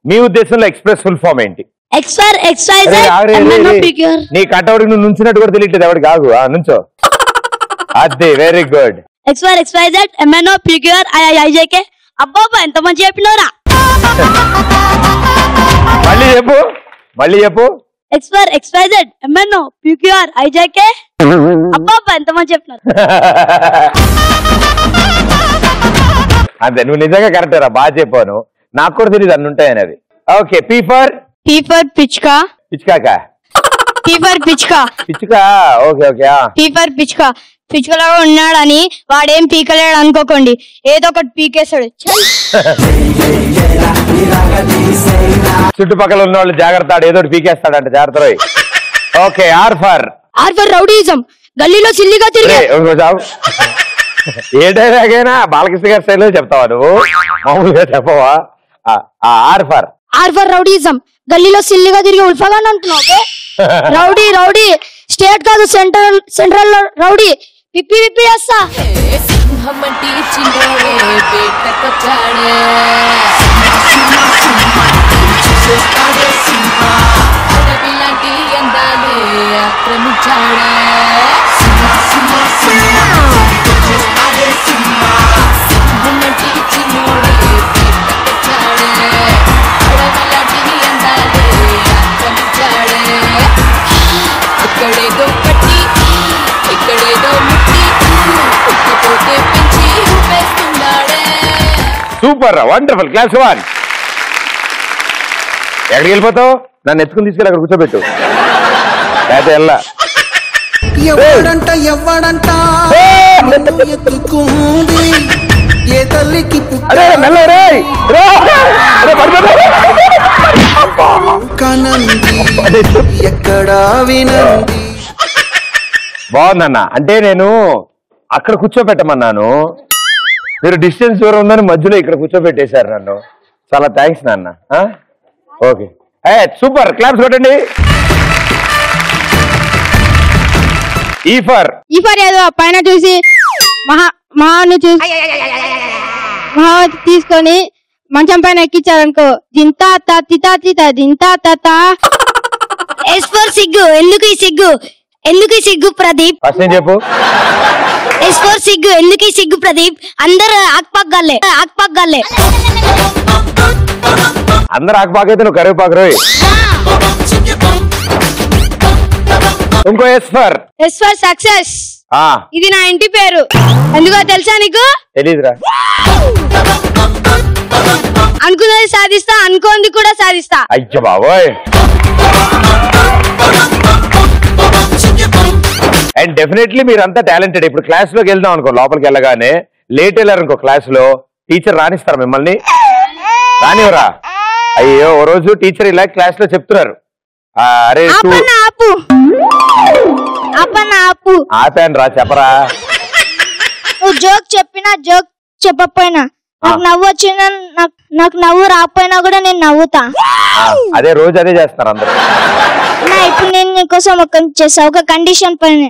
మీ ఉద్దేశంలో express full form ఏంటి? నీ కటౌట్ నువ్వు నుంచినట్టు కూడా తెలియట్లేదు ఎవరికి కాదు నుంచో. అదే వెరీ గుడ్. ఎంత మంచి చెప్పినవరా? మళ్ళీ చెప్పు మళ్ళీ చెప్పు. ఎంత మంచి చెప్పినారు. అంతే నువ్వు నిజంగా కరెక్ట్ రా బాగా చెప్పాను. నాకు కూడా తెలియదు అన్ని ఉంటాయని అవి. ఓకే పీ ఫర్ పిచ్కా. పిచ్చుకా పిచ్చుకా ఓకే ఓకే. పిచ్చుకలాగా ఉన్నాడని వాడేం పీకలేడు అనుకోకండి, ఏదో ఒకటి పీకేస్తాడు. చుట్టుపక్కల ఉన్న వాళ్ళు జాగ్రత్త, ఏదో ఒకటి పీకేస్తాడంట జాగ్రత్త. Okay R for rowdyism. గల్లీలో సిల్లిగా తిరిగి ఏ డైలాగైనా బాలకృష్ణ గారి స్టైల్లో చెప్తావా నువ్వు, మామూలుగా చెప్పవా? R for rowdyism. గల్లీలో సిల్లిగా తిరిగి ఉల్ఫాగానే అంటున్నావు. రౌడీ స్టేట్ కాదు సెంట్రల్ రౌడీ. విప్పి చేస్తా. Super wonderful. క్లాస్ 1. ఎక్కడికి వెళ్ళిపోతావు? నన్ను ఎత్తుకుని తీసుకెళ్ళి అక్కడ కూర్చోబెట్టు. అయితే వెళ్ళా. బాగుందన్న. అంటే నేను అక్కడ కూర్చోబెట్టమన్నాను, మీరు డిస్టెన్స్ దూరం ఉందని మధ్యలో ఇక్కడ కూర్చోబెట్టేశారు నన్ను. చాలా థ్యాంక్స్ నాన్న. Okay super. క్లాప్స్ కొట్టండి. ఈ ఫర్ ఏదో పైన చూసి మహాని చూసి తీసుకొని మంచం పైన ఎక్కించారనుకో, దింతా సిగ్గు. ఎందుకు ఈ సిగ్గు ప్రదీప్? ఫస్ట్ నేను చెప్పు. సిగ్గు. ఎందుకు ఈ సిగ్గు ప్రదీప్? అందరు ఆక్పాగల్లే. అందరు ఆకుపాకైతే నువ్వు కరివేపాకు రోయ్. ఇంకో ఎస్ ఫర్ సక్సెస్. ఇది నా ఇంటి పేరు. ఎందుకో తెలుసా నీకు? తెలీదురా. అనుకున్నది సాధిస్తా, అనుకోంది కూడా సాధిస్తా. అయ్యో బాబోయ్. అండ్ డెఫినెట్లీ మీరంతా టాలెంటెడ్. ఇప్పుడు క్లాస్ లోకి వెళ్దాం అనుకో, లోపలికి వెళ్ళగానే లేట్ వెళ్ళారు అనుకో, క్లాస్ లో టీచర్ రానిస్తారా మిమ్మల్ని? రానివరా? అయ్యో ఓ రోజు టీచర్ ఇలా క్లాస్ లో చెప్తున్నారు, అరే ఆపాను రా చెప్పరా. నువ్వు జోక్ చెప్పినా జోక్ చెప్పకపోయినా నాకు నవ్వు వచ్చినా నాకు నవ్వు రాకపోయినా కూడా నేను నవ్వుతా. అదే రోజు అదే చేస్తారు అందరూ. ఇప్పుడు నేను నీకోసం ఒక చేస్తా, ఒక కండిషన్ పైన.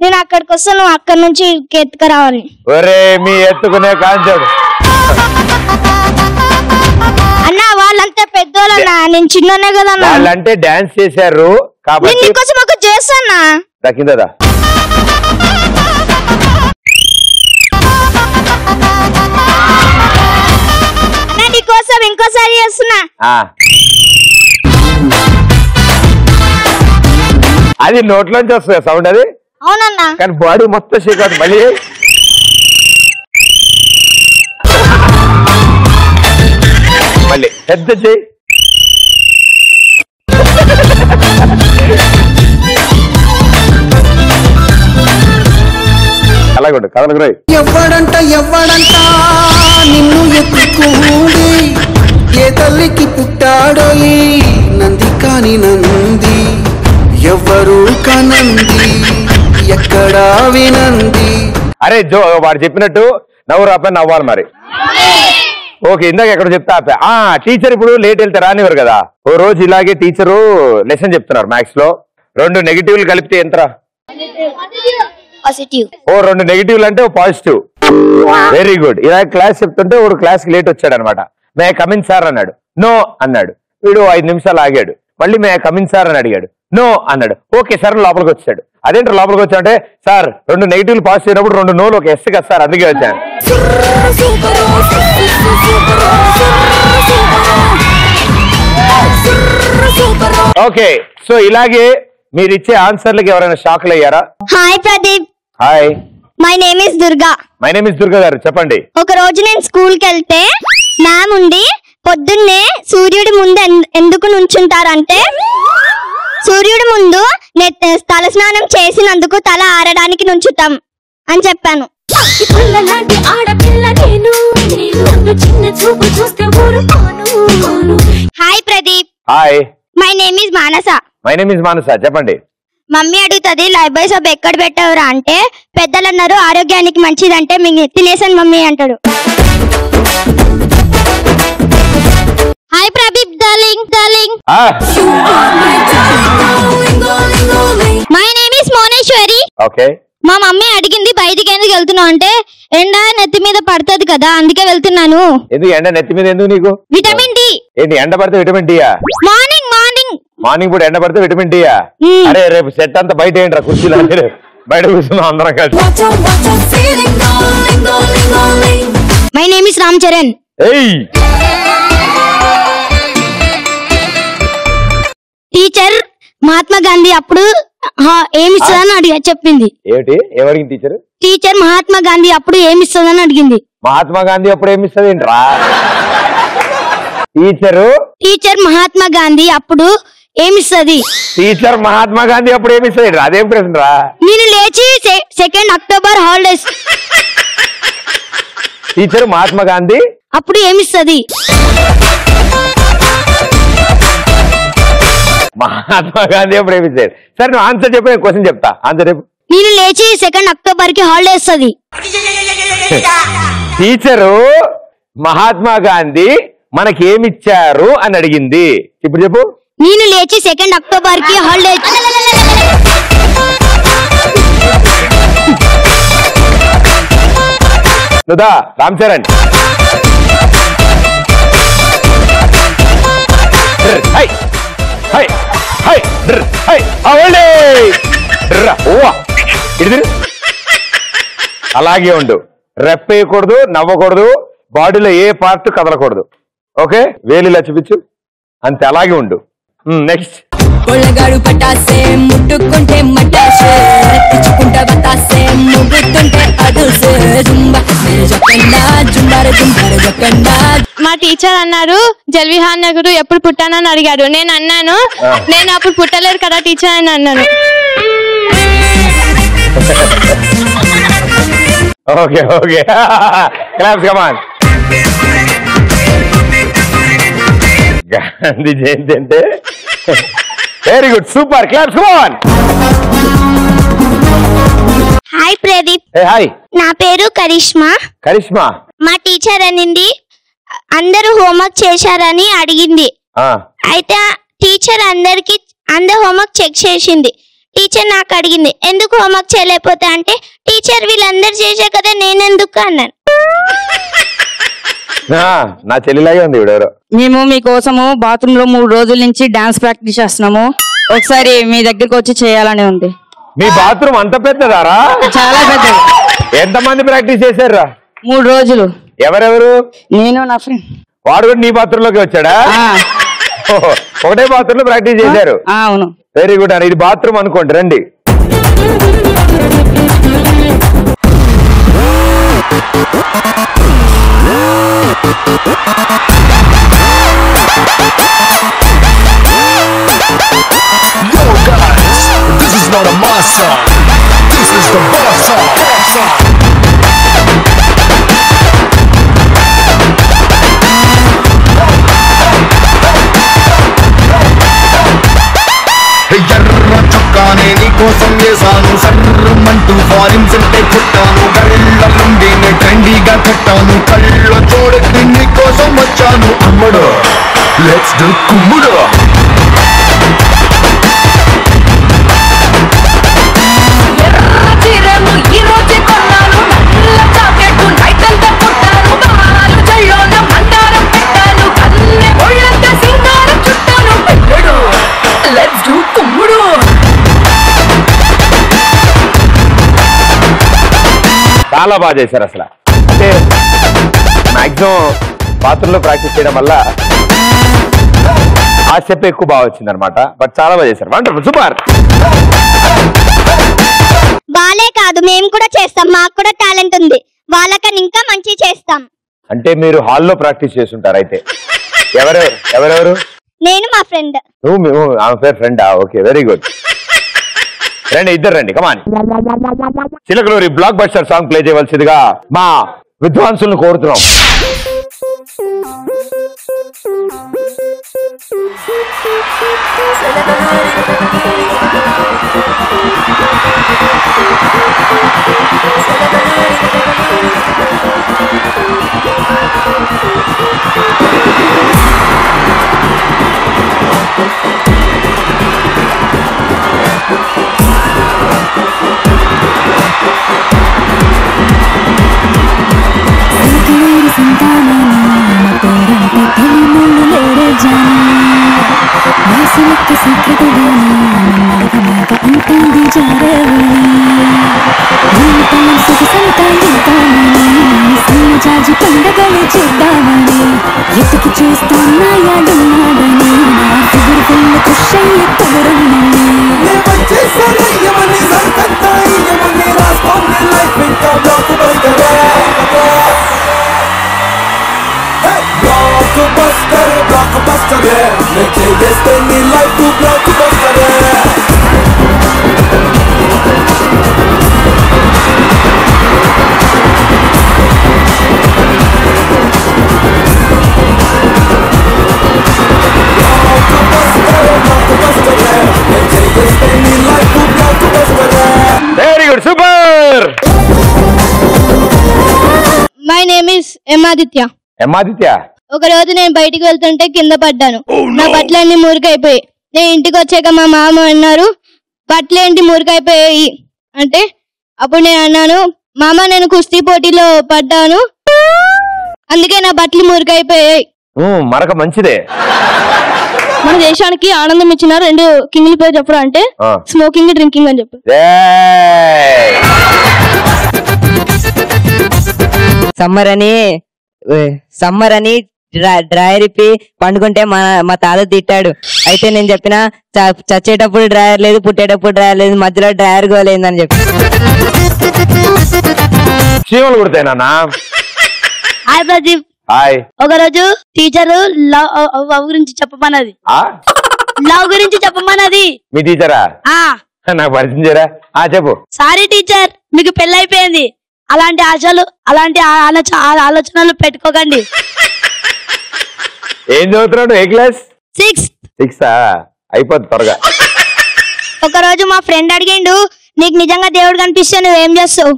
నేను అక్కడికి వస్తా, నువ్వు అక్కడి నుంచి ఎత్తుకు రావాలి. ఒరే మీ ఎత్తుకునే కాంచాడు అన్నా. వాళ్ళంతా పెద్దోళ్ళన్నా, నేను చిన్ననే కదా. వాళ్ళంటే డాన్స్ చేశారు కాబట్టి నీకోసం ఒక చేస్తానా. దక్కిందా? నీకోసం ఇంకోసారి చేస్తున్నా. అది నోట్లోంచి వస్తుంది సౌండ్ అది. అవునన్నా. కానీ బాడీ మొత్తం షేక్ అవుతుంది. మళ్ళీ మళ్ళీ పెద్ద చేయి. అలాగే కదలకు రాయి. ఎవ్వడంట నిన్ను ఎత్తుకోండి, ఏ తల్లికి పుట్టాడో ఈ నంది కాని నంది, ఎవ్వరు కనంది ఎక్కడా వినంది. అరే జో వాడు చెప్పినట్టు నవ్వు రాపని నవ్వాలి మరి. ఓకే ఇందాక ఎక్కడ చెప్తా ఆపా. టీచర్ ఇప్పుడు లేట్ వెళ్తే రానివారు కదా. ఓ రోజు ఇలాగే టీచరు లెసన్ చెప్తున్నారు మ్యాథ్స్ లో. 2 నెగిటివ్లు కలిపితే ఎంతరా? ఓ 2 నెగిటివ్లు అంటే ఓ పాజిటివ్. Very good. ఇలా క్లాస్ చెప్తుంటే వాడు క్లాస్ కి లేట్ వచ్చాడు అనమాట. మే కమిన్ సార్ అన్నాడు. నో అన్నాడు. వీడు 5 నిమిషాలు ఆగాడు. మళ్ళీ మే కమిన్ సార్ అని అడిగాడు. నో అన్నాడు. ఓకే సార్ లోపలికి వచ్చాడు. అదేంటో లోపలికి వచ్చా అంటే సార్ 2 నెగిటివ్లు పాస్ చేయనప్పుడు 2 నోలు ఒక ఎస్ కదా సార్, అందుకే వచ్చాను. ఓకే, సో ఇలాగే మీరు ఇచ్చే ఆన్సర్లకి ఎవరైనా షాక్లు అయ్యారా? Hi Pradeep. Hi, my name is Durga. My name is Durga గారు, చెప్పండి. ఒక రోజు నేను స్కూల్ కి వెళ్తే మ్యామ్ ఉండి పొద్దున్నే సూర్యుడి ముందు ఎందుకు నుంచుంటారంటే సూర్యుడి ముందు తల స్నానం చేసినందుకు తల ఆరడానికి నుంచుతాం అని చెప్పాను. Hi Pradeep. Hi, my name is Manasa. My name is Manasa, చెప్పండి. మమ్మీ అడుగుతుంది లైఫ్ బాయ్ సబ్ ఎక్కడ పెట్టావురా అంటే పెద్దలు అన్నారు ఆరోగ్యానికి మంచిదంటే మీకు తినేసాను మమ్మీ అంటాడు. Hi Pradeep darling darling. My name is Moneshwari. Okay. మా మమ్మీ అడిగింది బయటికి ఎందుకు వెళ్తున్నావు అంటే ఎండ నెత్తి మీద పడుతుంది కదా అందుకే వెళ్తున్నాను. ఎందుకు ఎండ నెత్తి మీద ఎందుకు నీకు? Vitamin D. ఏంటి ఎండ పడితే విటమిన్ డియా? మార్నింగ్ మార్నింగ్ మార్నింగ్ పూట ఎండ పడితే విటమిన్ డియా? అరే రేపు సెట్ అంతా బయట ఏంట్రా, కుర్చీలు అంటే బయట కూర్చున్నాం అందరం కలిసి. My name is Ram Charan. Teacher Mahatma Gandhi అప్పుడు ఏమిస్తుందని అడిగా చెప్పింది. ఏమిటి ఏమడిగింది టీచర్? టీచర్ మహాత్మా గాంధీ అప్పుడు ఏమిస్తుందని అడిగింది. మహాత్మా గాంధీ అప్పుడు ఏమిస్తుంది ఏంట్రా? టీచర్ మహాత్మా గాంధీ అప్పుడు ఏమిస్తుంది? టీచర్ మహాత్మా గాంధీ అప్పుడు ఏమిస్తుంది? అదేం ప్రశ్న రా? నేను లేచి 2 October holidays. Teacher Mahatma Gandhi అప్పుడు ఏమిస్తుంది? మహాత్మా గాంధీ అప్పుడు ఏమిస్తాడు? సరే నువ్వు ఆన్సర్ చెప్పు, నేను క్వశ్చన్ చెప్తా. ఆన్సర్ చెప్పు. నేను లేచి 2 అక్టోబర్ కి హాలిడే ఇస్తుంది. టీచరు మహాత్మా గాంధీ మనకేమిచ్చారు అని అడిగింది. ఇప్పుడు చెప్పు. నేను లేచి 2 అక్టోబర్ కి హాలిడే. నుదా రామ్ చరణ్. అలాగే ఉండు, రెప్పేయకూడదు, నవ్వకూడదు, బాడీలో ఏ పార్ట్ కదలకూడదు. ఓకే, వేలిలా చూపించు, అంతే, అలాగే ఉండు. నెక్స్ట్. కొళ్ళగాడు పటాసే ముట్టుకుంటే మటాసే తెచ్చుకుంటా బతాసే ముగ్గుతుంటే అదుసే జుంబా జపండా జుంబార జుంబార జపండా. మా టీచర్ అన్నారు జల్విహాన్ నగరు ఎప్పుడు పుట్టానని అడిగాడు. నేను అన్నాను నేను అప్పుడు పుట్టలేదు కదా టీచర్ అని అన్నాను. Okay okay, claps, come on. Gandhi Jayanti అంటే very good, super, claps, come on. Hi Pradeep. Hi, నా పేరు కరిష్మా. కరిష్మా. మా టీచర్ అనింది అందరూ హోంవర్క్ చేశారని అడిగింది. అయితే టీచర్ అందరు హోంవర్క్ చెక్ చేసింది. టీచర్ నాకు అడిగింది ఎందుకు హోంవర్క్ చేయలేకపోతే అంటే టీచర్ వీళ్ళందరూ చేసే కదా నేనెందుకు అన్నాను. నా చెల్లిలాగే ఉంది. ఎవరో మేము మీకోసము బాత్రూమ్ లో 3 రోజుల నుంచి డాన్స్ ప్రాక్టీస్ చేస్తున్నాము. ఒకసారి మీ దగ్గరకు వచ్చి చేయాలని ఉంది. మీ బాత్రూమ్ అంత పెద్దదారా? చాలా పెద్దది. ఎంతమంది ప్రాక్టీస్ చేశారా? 3 రోజులు. ఎవరెవరు? నేను నా ఫ్రెండ్. వాడు కూడా నీ బాత్రూమ్ లోకి వచ్చాడా? ఒకటే బాత్రూమ్ లో ప్రాక్టీస్ చేశారు. అవును. వెరీ గుడ్ అని. ఇది బాత్రూమ్ అనుకోండి, రండి. Yo guys, this is not a mass song. This is the boss song. ఎర్ర చొక్కానే నీకోసం వేసాను, సర్రమంటూ ఫారిన్ సెంటే కొట్టాను, కళ్ళ నుండినే ట్రెండీగా కట్టాను, కళ్ళ చూడకి నీకోసం వచ్చాను. అమ్మడు లెట్స్ డు కుమ్ముడు. నైట్ అంతా కొట్టాను, బాలు జల్లోన మందారం పెట్టాను, కన్నె ఒళ్ళ చాలా బాగా చేశారు అసలు. అంటే మాక్సిమం బాత్రూంలో ప్రాక్టీస్ చేయడం వల్ల ఆ స్టెప్ ఎక్కువ బాగా వచ్చింది అనమాట. బట్ చాలా బాగా చేశారు. Wonderful, super. వాళ్ళే కాదు మేము కూడా చేస్తాం, మాకు కూడా టాలెంట్ ఉంది, వాళ్ళకని ఇంకా మంచి చేస్తాం. అంటే మీరు హాల్లో ప్రాక్టీస్ చేస్తుంటారు అయితే. ఎవరెవరు? నేను మా ఫ్రెండ్. నువ్వు ఆమె పేరు ఫ్రెండా? Okay, very good. రండి, ఇద్దరు రండి, come on. Chilakaluri blockbuster song play చేయవలసిందిగా మా విద్వాంసులను కోరుతున్నాం. ఎత్తుకి చూస్తున్నా యాడున్నాడని నా ఫిగర్ ఫుల్ ఖుష్ అయ్యి కుదురున్నాని very good, super. My name is Emaditya. ఒక రోజు నేను బయటికి వెళ్తుంటే కింద పడ్డాను. నా బట్టలన్నీ మురికైపోయాయి. నేను ఇంటికి వచ్చాక మా మామ అన్నారు, బట్టలేంటి మురికైపోయాయి అంటే, అప్పుడు నేను అన్నాను, మామ నేను కుస్తీ పోటీలో పడ్డాను, అందుకే నా బట్టలు మురికైపోయాయి. మరక మంచిదే. మన దేశానికి ఆనందం ఇచ్చిన 2 కింగ్ల పేరు చెప్పరా అంటే స్మోకింగ్, డ్రింకింగ్ అని చెప్పు. సమ్మర్ అని డ్రాయర్ ఇప్పి పండుకుంటే మా తాత తిట్టాడు. అయితే నేను చెప్పిన చచ్చేటప్పుడు డ్రాయర్ లేదు, పుట్టేటప్పుడు డ్రాయర్ లేదు, మధ్యలో డ్రాయర్ గోలేదని చెప్పి. చీమలు కుడతాయినా? హాయ్ ప్రదీప్. హాయ్. ఒకరోజు టీచర్ లవ్ గురించి చెప్పమన్నది. లవ్ గురించి చెప్పమన్నది. మీ టీచరా? నాకు పరిచయం చేయరా? చెప్పు. సారీ టీచర్, మీకు పెళ్ళైపోయింది, అలాంటి ఆలోచనలు పెట్టుకోకండి. ఏం చదువుతున్నాడు? ఏ క్లాస్? 6th. అయిపోద్ది త్వరగా. ఒకరోజు మా ఫ్రెండ్ అడిగిండు, నీకు నిజంగా దేవుడు కనిపిస్తే నువ్వేం చేస్తావు?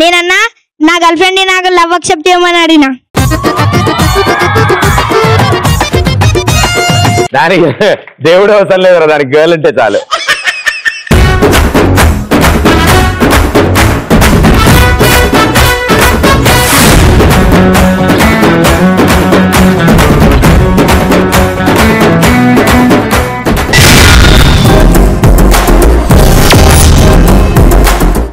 నేనన్నా, నా గర్ల్ ఫ్రెండ్ నాకు లవ్ అక్సెప్ట్ చేయమని అడిగినా. దానికి దేవుడు అవసరం లేదు, దానికి గర్ల్ అంటే చాలు.